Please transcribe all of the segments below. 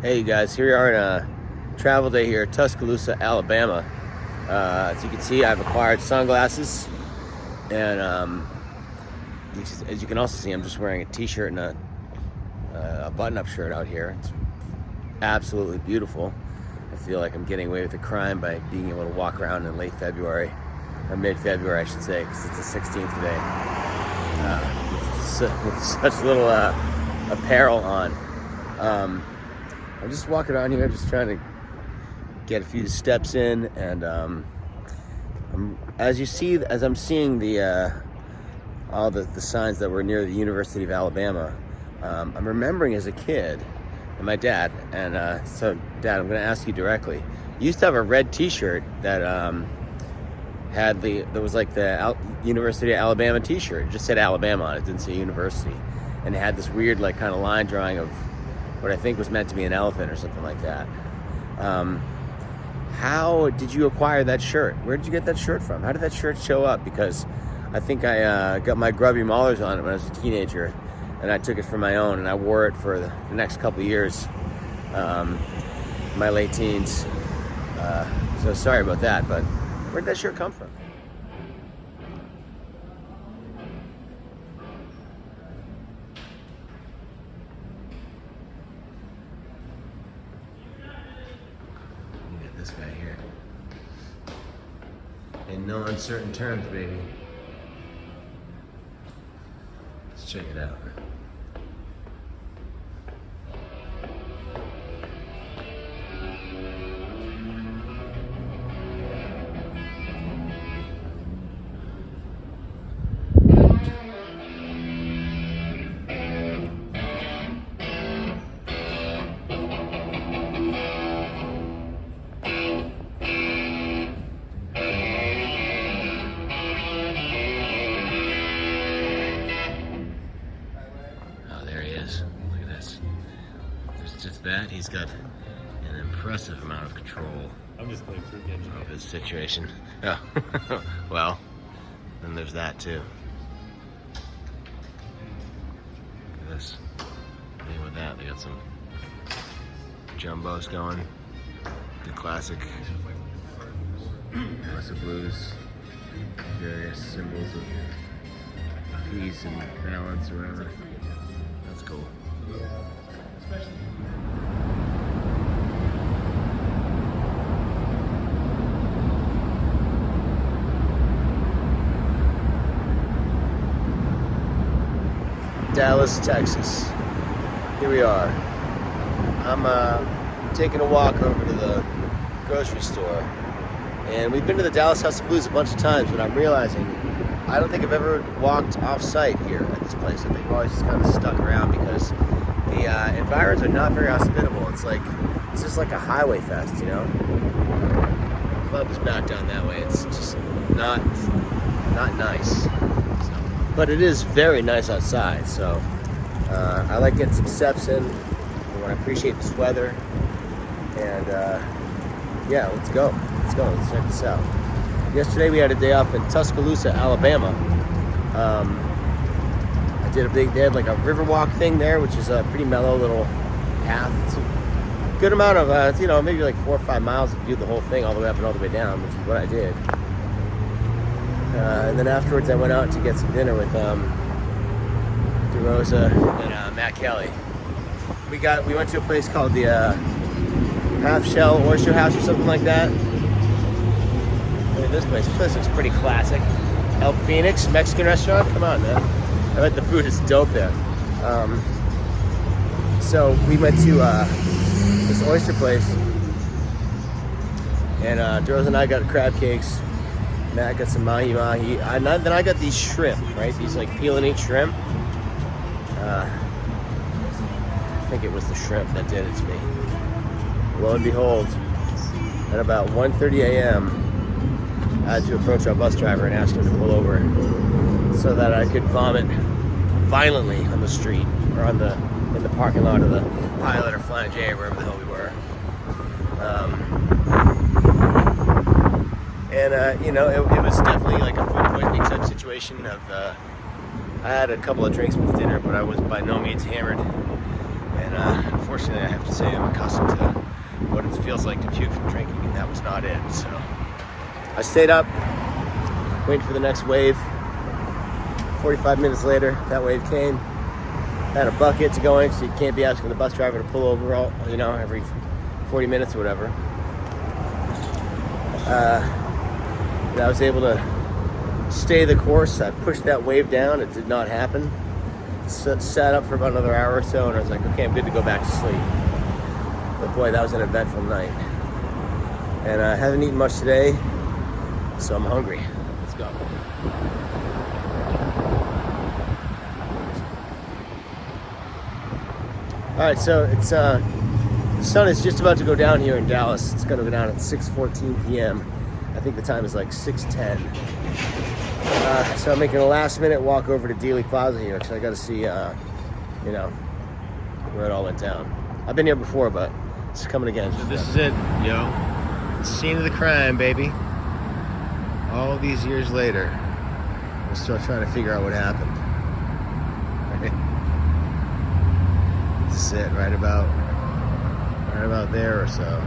Hey you guys, here we are on a travel day here at Tuscaloosa, Alabama. As you can see, I've acquired sunglasses, and as you can also see, I'm just wearing a t-shirt and a button-up shirt out here. It's absolutely beautiful. I feel like I'm getting away with a crime by being able to walk around in late February, or mid-February I should say, because it's the 16th today, with such little apparel on. I'm just walking around here, just trying to get a few steps in, and as I'm seeing all the signs that were near the University of Alabama, I'm remembering as a kid, and my dad, and so Dad, I'm going to ask you directly. You used to have a red T-shirt that there was like the University of Alabama T-shirt. It just said Alabama on it, didn't say University, and it had this weird like kind of line drawing of what I think was meant to be an elephant or something like that. How did you acquire that shirt? Where did you get that shirt from? How did that shirt show up? Because I think I got my grubby maulers on it when I was a teenager, and I took it for my own, and I wore it for the next couple of years, my late teens. So sorry about that, but where did that shirt come from? Look at this guy here. In no uncertain terms, baby. Let's check it out. Look at this. There's just that. He's got an impressive amount of control I'm just playing Fruit Ninja. of his situation. Oh, well, then there's that too. Look at this. Hey, with that, they got some jumbos going. The classic blues. Various symbols of peace and balance or whatever. That's cool. Dallas, Texas. Here we are. I'm taking a walk over to the grocery store. And we've been to the Dallas House of Blues a bunch of times, but I'm realizing I don't think I've ever walked off-site here at this place. I think we're always just kind of stuck around because the environs are not very hospitable. It's just like a highway fest, you know? The club is back down that way. It's just not nice. So, but it is very nice outside, so I like getting some steps in when I appreciate this weather. And yeah, let's go. Let's check this out. Yesterday we had a day off in Tuscaloosa, Alabama. They had like a river walk thing there, which is a pretty mellow little path. It's a good amount of, maybe like 4 or 5 miles if you do the whole thing all the way up and all the way down, which is what I did. And then afterwards I went out to get some dinner with DeRosa and Matt Kelly. We went to a place called the Half Shell Oyster House or something like that. Look at this place. This place looks pretty classic. El Phoenix, Mexican restaurant. Come on, man. I bet the food is dope there. So we went to this oyster place, and Dros and I got crab cakes. Matt got some mahi-mahi. Then I got these shrimp, right? These like peel and eat shrimp. I think it was the shrimp that did it to me. Lo and behold, at about 1:30 a.m., I had to approach our bus driver and ask him to pull over so that I could vomit violently on the street or in the parking lot of the Pilot or Flying J or wherever the hell we were. It was definitely like a food poisoning type situation. I had a couple of drinks with dinner, but I was by no means hammered. And unfortunately, I have to say I'm accustomed to what it feels like to puke from drinking, and that was not it. So I stayed up, waiting for the next wave. 45 minutes later, that wave came. Had a bucket to going, so you can't be asking the bus driver to pull over all, every 40 minutes or whatever. And I was able to stay the course. I pushed that wave down. It did not happen. Sat up for about another hour or so, and I was like, okay, I'm good to go back to sleep. But boy, that was an eventful night. And I haven't eaten much today, so I'm hungry. Let's go. All right, so it's the sun is just about to go down here in Dallas. It's going to go down at 6:14 p.m. I think the time is like 6:10. So I'm making a last-minute walk over to Dealey Plaza here because I got to see, where it all went down. I've been here before, but it's coming again. So this is it, yo. Scene of the crime, baby. All these years later, we're still trying to figure out what happened. This is it, right about there or so.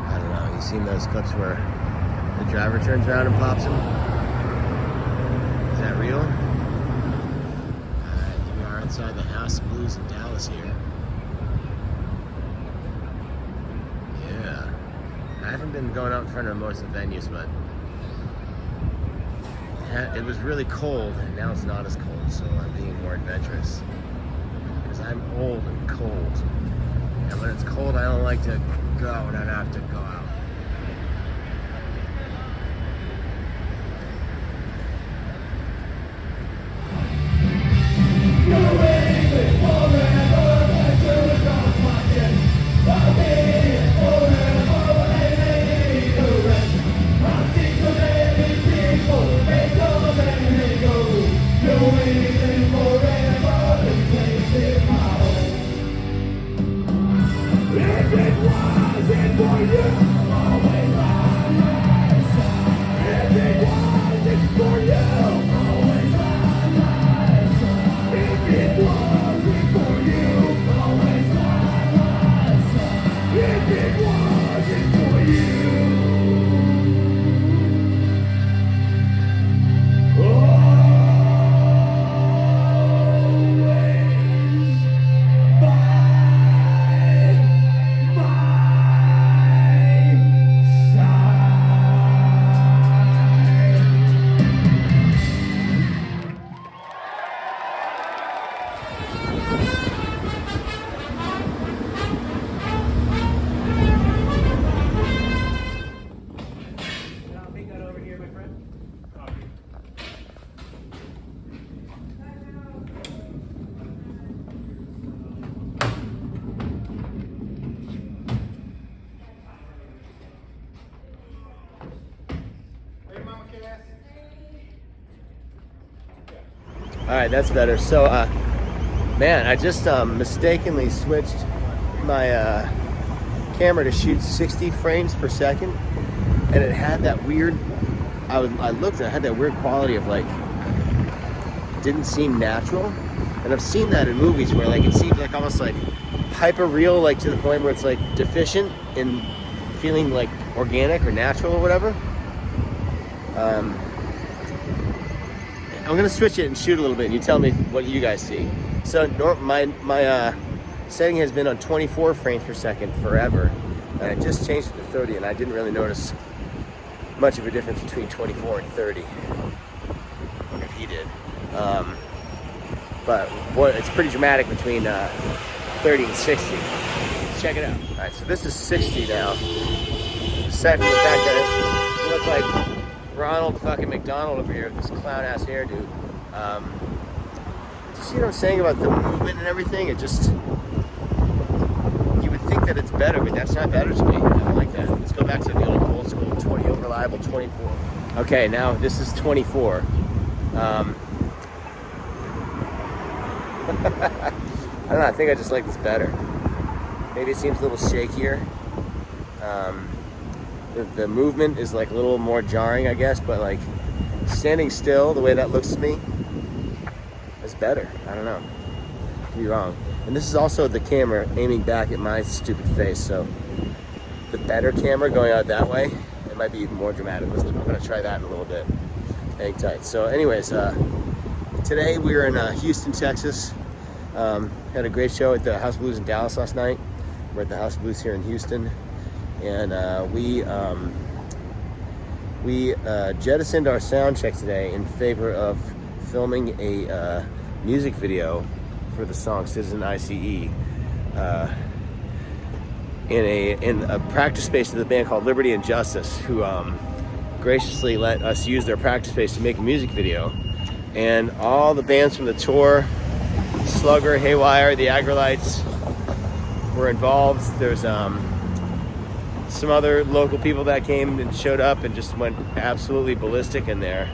I don't know. You seen those clips where the driver turns around and pops him? Is that real? Alright, we are inside the House of Blues in Dallas here. Yeah. I haven't been going out in front of most of the venues, but it was really cold, and now it's not as cold, so I'm being more adventurous. Because I'm old and cold. And when it's cold, I don't like to go out when I have to go out. All right, that's better. So, man, I just mistakenly switched my camera to shoot 60 frames per second, and it had that weird. I looked and it had that weird quality of like, didn't seem natural, and I've seen that in movies where like it seems like almost like hyper real, like to the point where it's like deficient in feeling like organic or natural or whatever. I'm gonna switch it and shoot a little bit, and you tell me what you guys see. So my setting has been on 24 frames per second forever, and I just changed it to 30, and I didn't really notice much of a difference between 24 and 30. I wonder if he did. But boy, it's pretty dramatic between 30 and 60. Let's check it out. All right, so this is 60 now. Aside from the fact that it looked like Ronald fucking McDonald over here with this clown ass hairdo. Do you see what I'm saying about the movement and everything? It just, you would think that it's better, but that's not better to me. I don't like that. Let's go back to the old school 20, reliable 24. Okay, now this is 24. I don't know, I think I just like this better. Maybe it seems a little shakier. The movement is like a little more jarring, I guess, but like standing still, the way that looks to me, That's better. I don't know. Could be wrong. And this is also the camera aiming back at my stupid face, so the better camera going out that way, it might be even more dramatic. I'm gonna try that in a little bit. Hang tight. So anyways, today we were in Houston, Texas. Had a great show at the House of Blues in Dallas last night. We're at the House of Blues here in Houston. And we jettisoned our sound check today in favor of filming a music video for the song Citizen ICE in a practice space of the band called Liberty and Justice, who graciously let us use their practice space to make a music video. And all the bands from the tour, Slugger, Haywire, the Agrolites, were involved. There's some other local people that came and showed up and just went absolutely ballistic in there.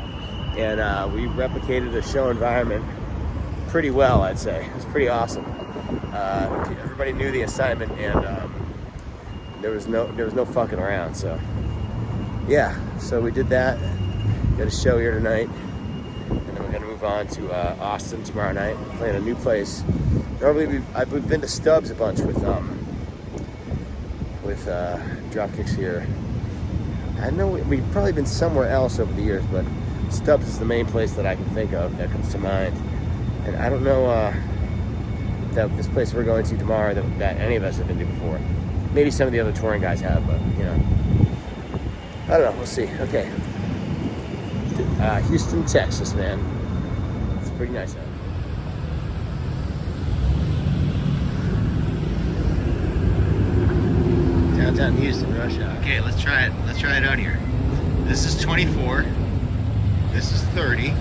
And we replicated the show environment pretty well, I'd say. It was pretty awesome. Everybody knew the assignment, and there was no fucking around. So yeah, so we did that. Got a show here tonight, and then we're gonna move on to Austin tomorrow night. We're playing a new place. Normally we've been to Stubbs a bunch with Dropkicks here. I know we've probably been somewhere else over the years, but Stubbs is the main place that I can think of that comes to mind. And I don't know that this place we're going to tomorrow that any of us have been to before. Maybe some of the other touring guys have, but you know, I don't know. We'll see. Okay, Houston, Texas, man. It's pretty nice out. Downtown Houston, rush hour. Okay, let's try it. Let's try it out here. This is 24. This is 30.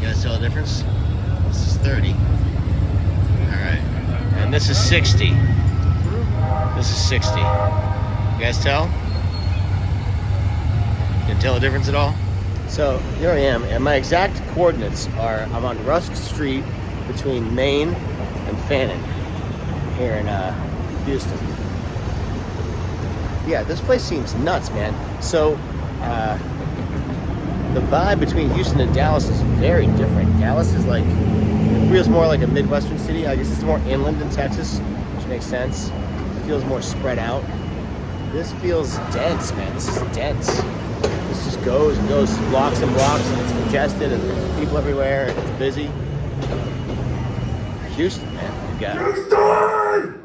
You guys tell the difference? This is 30. Alright. And this is 60. This is 60. You guys tell? Can you tell the difference at all? So here I am, and my exact coordinates are I'm on Rusk Street between Main and Fannin here in Houston. Yeah, this place seems nuts, man. So the vibe between Houston and Dallas is very different. Dallas is like, it feels more like a Midwestern city. I guess it's more inland than Texas, which makes sense. It feels more spread out. This feels dense, man. This is dense. This just goes and goes blocks and blocks, and it's congested, and there's people everywhere, and it's busy. Houston, man, you got it. Houston!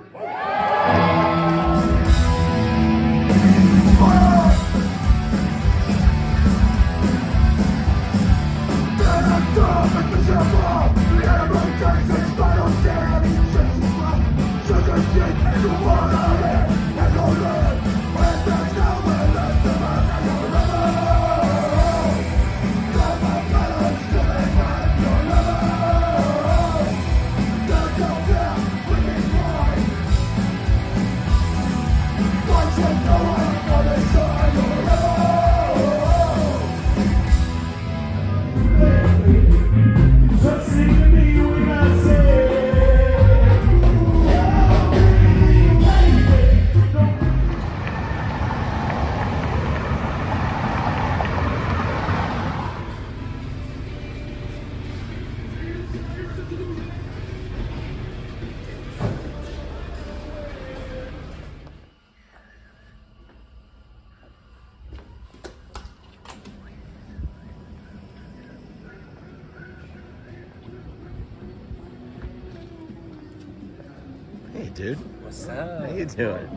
Hey, dude. What's up? How you doing?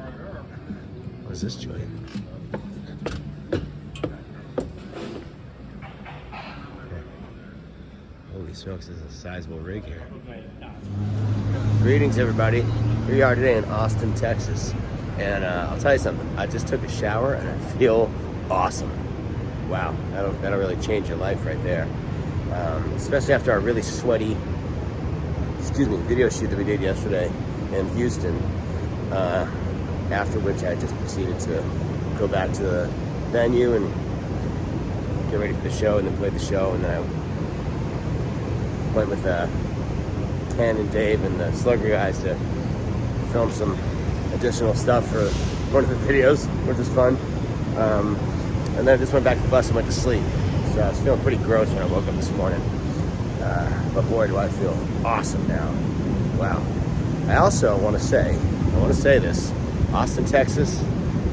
What's this joint? Holy smokes, this is a sizable rig here. Greetings, everybody. Here we are today in Austin, Texas. And I'll tell you something. I just took a shower and I feel awesome. Wow, that'll really change your life right there. Especially after our really sweaty, video shoot that we did yesterday in Houston, after which I just proceeded to go back to the venue and get ready for the show, and then play the show, and then I went with Ken and Dave and the Slugger guys to film some additional stuff for one of the videos, which was fun. And then I just went back to the bus and went to sleep. So I was feeling pretty gross when I woke up this morning. But boy, do I feel awesome now. Wow. I also want to say this. Austin, Texas,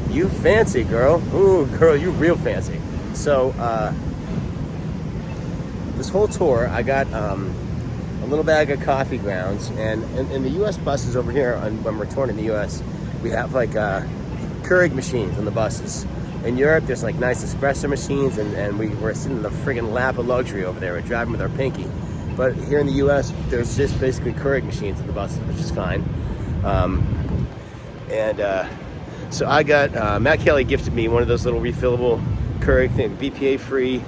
you fancy, girl. Ooh, girl, you real fancy. So, this whole tour, I got a little bag of coffee grounds, and in the U.S. buses over here, when we're touring in the U.S., we have like Keurig machines on the buses. In Europe, there's like nice espresso machines, and we're sitting in the friggin' lap of luxury over there. We're driving with our pinky. But here in the U.S., there's just basically Keurig machines in the buses, which is fine. So I got, Matt Kelly gifted me one of those little refillable Keurig thing, BPA-free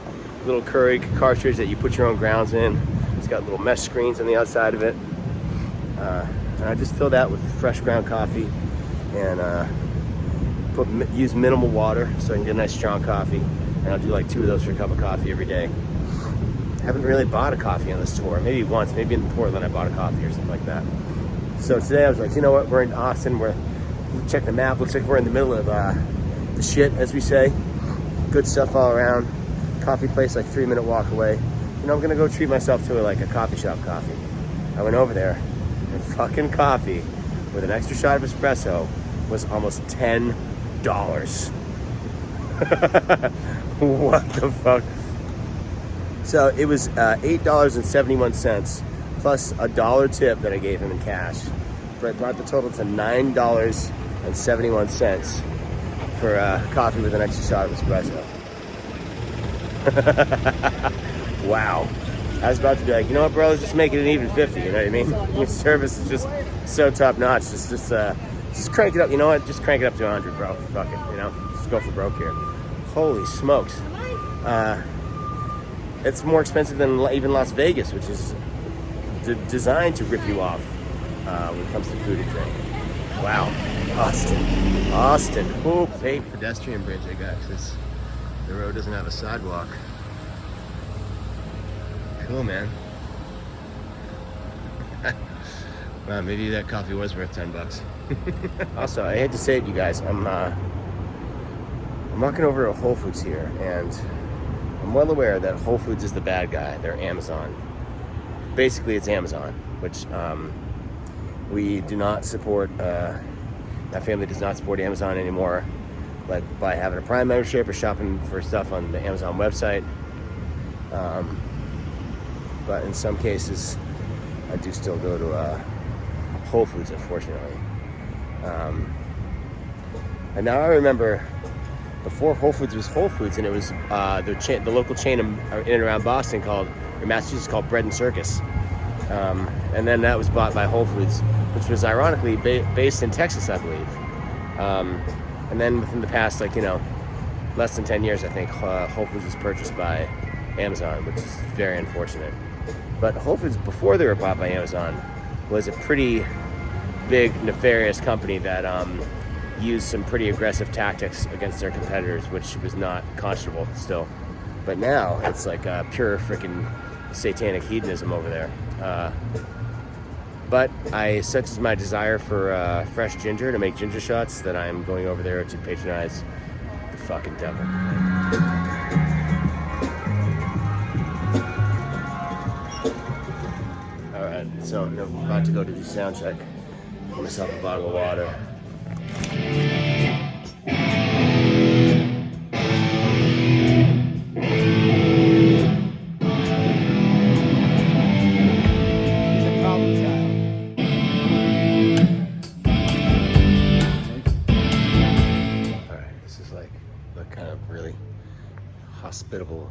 little Keurig cartridge that you put your own grounds in. It's got little mesh screens on the outside of it. And I just fill that with fresh ground coffee and use minimal water so I can get a nice strong coffee. And I'll do like 2 of those for a cup of coffee every day. Haven't really bought a coffee on this tour. Maybe once, maybe in Portland I bought a coffee or something like that. So today I was like, you know what, we're in Austin. Check the map, looks like we're in the middle of the shit, as we say. Good stuff all around. Coffee place like 3-minute walk away. You know, I'm gonna go treat myself to like a coffee shop coffee. I went over there and fucking coffee with an extra shot of espresso was almost $10. What the fuck? So it was $8.71 plus $1 tip that I gave him in cash. But it brought the total to $9.71 for coffee with an extra shot of espresso. Wow. I was about to be like, you know what, bro, let's just make it an even 50, you know what I mean? Your service is just so top notch. Just crank it up, you know what? Just crank it up to 100, bro. Fuck it, you know? Just go for broke here. Holy smokes. It's more expensive than even Las Vegas, which is designed to rip you off when it comes to food and drink. Wow. Austin. Oh, hey, pedestrian bridge I got, because the road doesn't have a sidewalk. Cool, man. Wow, maybe that coffee was worth $10. Also, I hate to say it, you guys, I'm walking over to Whole Foods here, and I'm well aware that Whole Foods is the bad guy. They're Amazon. Basically, it's Amazon, which we do not support. My family does not support Amazon anymore, like by having a Prime membership or shopping for stuff on the Amazon website. But in some cases, I do still go to Whole Foods, unfortunately. And now I remember before Whole Foods was Whole Foods, and it was the local chain in and around Boston Massachusetts called Bread and Circus. And then that was bought by Whole Foods, which was ironically based in Texas, I believe. And then within the past, less than 10 years, I think, Whole Foods was purchased by Amazon, which is very unfortunate. But Whole Foods, before they were bought by Amazon, was a pretty big, nefarious company that used some pretty aggressive tactics against their competitors, which was not conscionable still. But now, it's like pure freaking satanic hedonism over there. But such is my desire for fresh ginger to make ginger shots that I'm going over there to patronize the fucking devil. Alright, so I'm about to go to the sound check. Get myself a bottle of water. Hospitable.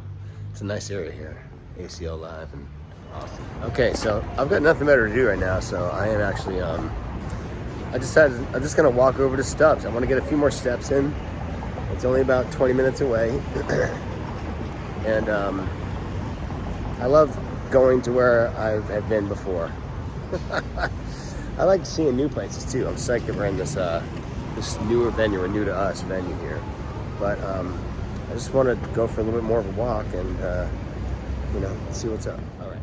It's a nice area here. ACL Live and awesome. Okay, so I've got nothing better to do right now, so I am actually I'm just gonna walk over to Stubbs. I want to get a few more steps in. It's only about 20 minutes away. And I love going to where I've been before. I like seeing new places too. I'm psyched that we're in this newer venue, a new to us venue here. But I just want to go for a little bit more of a walk and, see what's up. All right.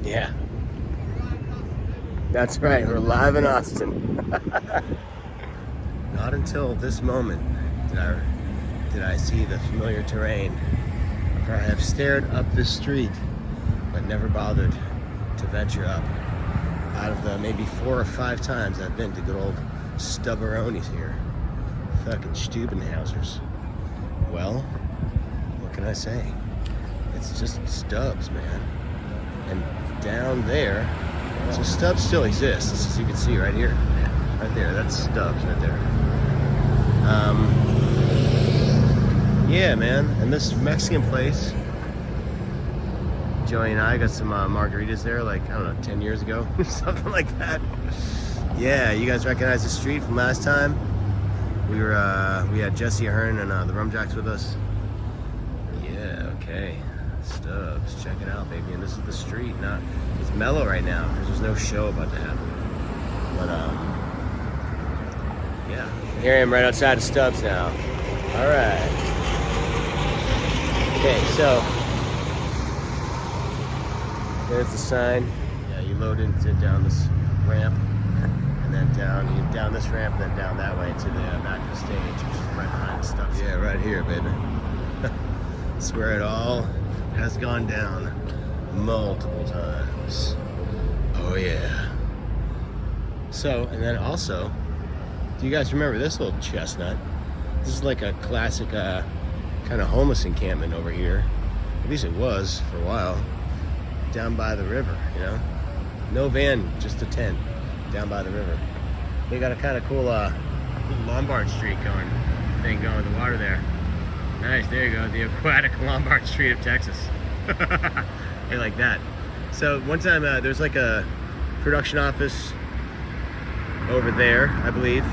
Yeah. That's right, we're live in Austin. Not until this moment did I see the familiar terrain. For I have stared up this street, but never bothered to venture up. Out of the maybe 4 or 5 times I've been to good old Stubboroni's here. Fucking Stubenhausers. Well, what can I say? It's just Stubbs, man. And down there, so Stubbs still exists, as you can see right here. Right there, that's Stubbs right there. Yeah, man, and this Mexican place, Joey and I got some margaritas there, like, I don't know, 10 years ago, something like that. Yeah, you guys recognize the street from last time? We had Jesse Ahern and the Rum Jacks with us. Yeah, okay, Stubbs, check it out, baby, and this is the street. Now, it's mellow right now, because there's no show about to happen. But, yeah, here I am right outside of Stubbs now. All right. Okay, so there's the sign. Yeah, you load into down this ramp, and then down this ramp, and then down that way to the back of the stage, which is right behind the Stubbs. Yeah, right here, baby. It's where it all has gone down multiple times. Oh yeah. So, and then also, do you guys remember this little chestnut? This is like a classic kind of homeless encampment over here. At least it was for a while. Down by the river, you know? No van, just a tent down by the river. They got a kind of cool Lombard Street going with the water there. Nice, there you go, the aquatic Lombard Street of Texas. Hey, like that. So one time there's like a production office over there, I believe.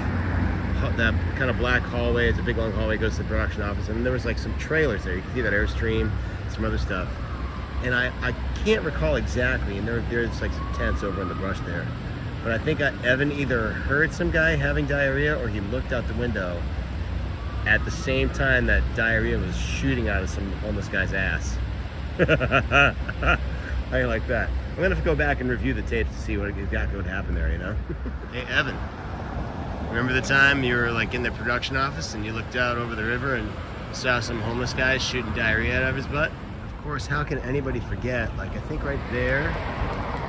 That kind of black hallway, it's a big long hallway, goes to the production office, and there was like some trailers there. You can see that Airstream, some other stuff. And I can't recall exactly, and there's like some tents over in the brush there. But I think Evan either heard some guy having diarrhea or he looked out the window at the same time that diarrhea was shooting out of some homeless guy's ass. How you like that? I'm gonna have to go back and review the tapes to see exactly what happened there, you know? Hey, Evan. Remember the time you were like in the production office and you looked out over the river and saw some homeless guy shooting diarrhea out of his butt? Of course, how can anybody forget? Like, I think right there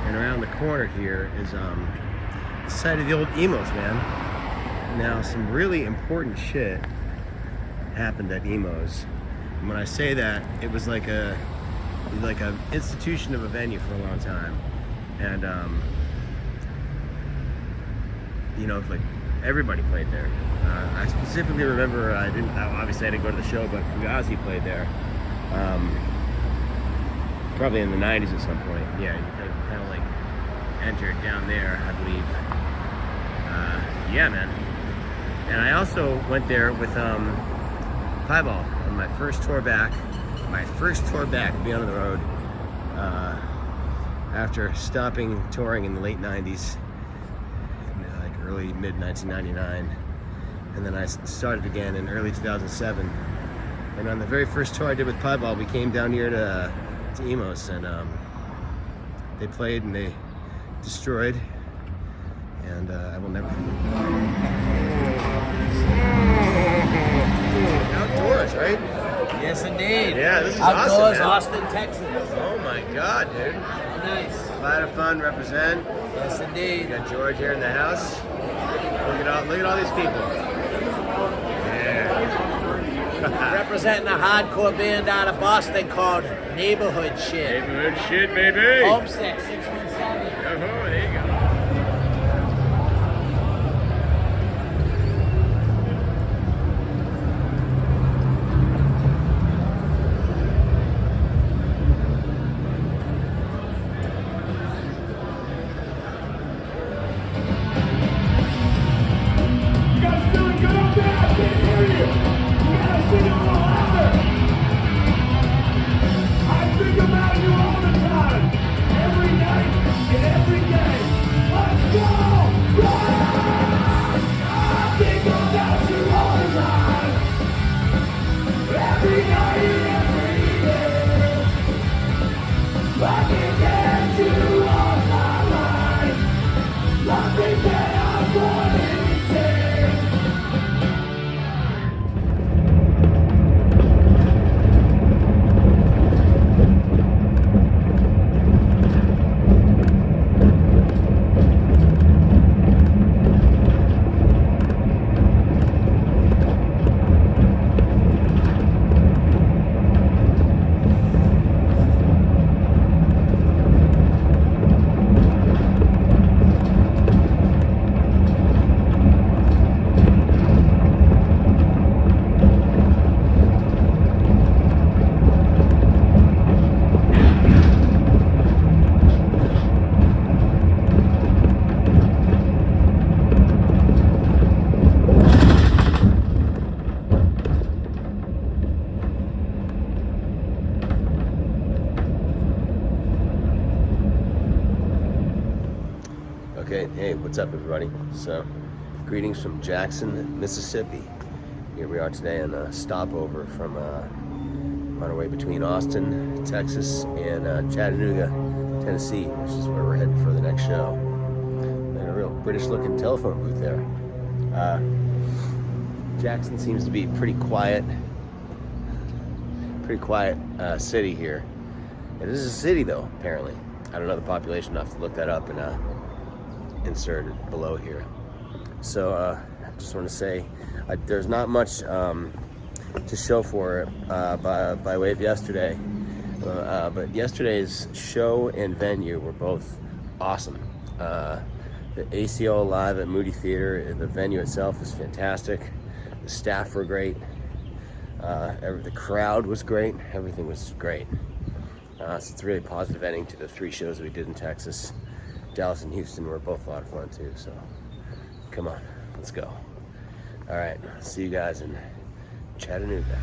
and around the corner here is the site of the old Emos, man. Now, some really important shit happened at Emos. And when I say that, it was like a institution of a venue for a long time. And you know, like, everybody played there. I specifically remember, obviously I didn't go to the show, but Fugazi played there. Probably in the 90s at some point. Yeah, you kind of like entered down there, I believe. Yeah, man. And I also went there with Piebald on my first tour back. Being on the road. After stopping touring in the late 90s. Early mid 1999, and then I started again in early 2007. And on the very first tour I did with Piebald, we came down here to Emos, and they played and they destroyed, and I will never forget. Outdoors, right? Yes, indeed. Yeah, this is outdoors, awesome, Austin, Texas. Oh my God, dude! Nice. Lot of fun, represent. Yes, indeed. We got George here in the house. Look at all these people. Yeah. Representing a hardcore band out of Boston called Neighborhood Shit. Neighborhood Shit, baby. Homesick 617. Oh, there you go. I think about you all the time, every night and every day. What's up, everybody? So, greetings from Jackson, Mississippi. Here we are today on a stopover from on our way between Austin, Texas, and Chattanooga, Tennessee, which is where we're heading for the next show. And a real British-looking telephone booth there. Jackson seems to be pretty quiet city here. It is a city, though, apparently. I don't know the population. I'll have to look that up and insert it below here. So I just want to say there's not much to show for it by way of yesterday. But yesterday's show and venue were both awesome. The ACO Live at Moody Theater, the venue itself is fantastic. The staff were great. The crowd was great. Everything was great. So it's a really positive ending to the 3 shows we did in Texas. Dallas and Houston were both a lot of fun too. So come on, let's go. All right, see you guys in Chattanooga.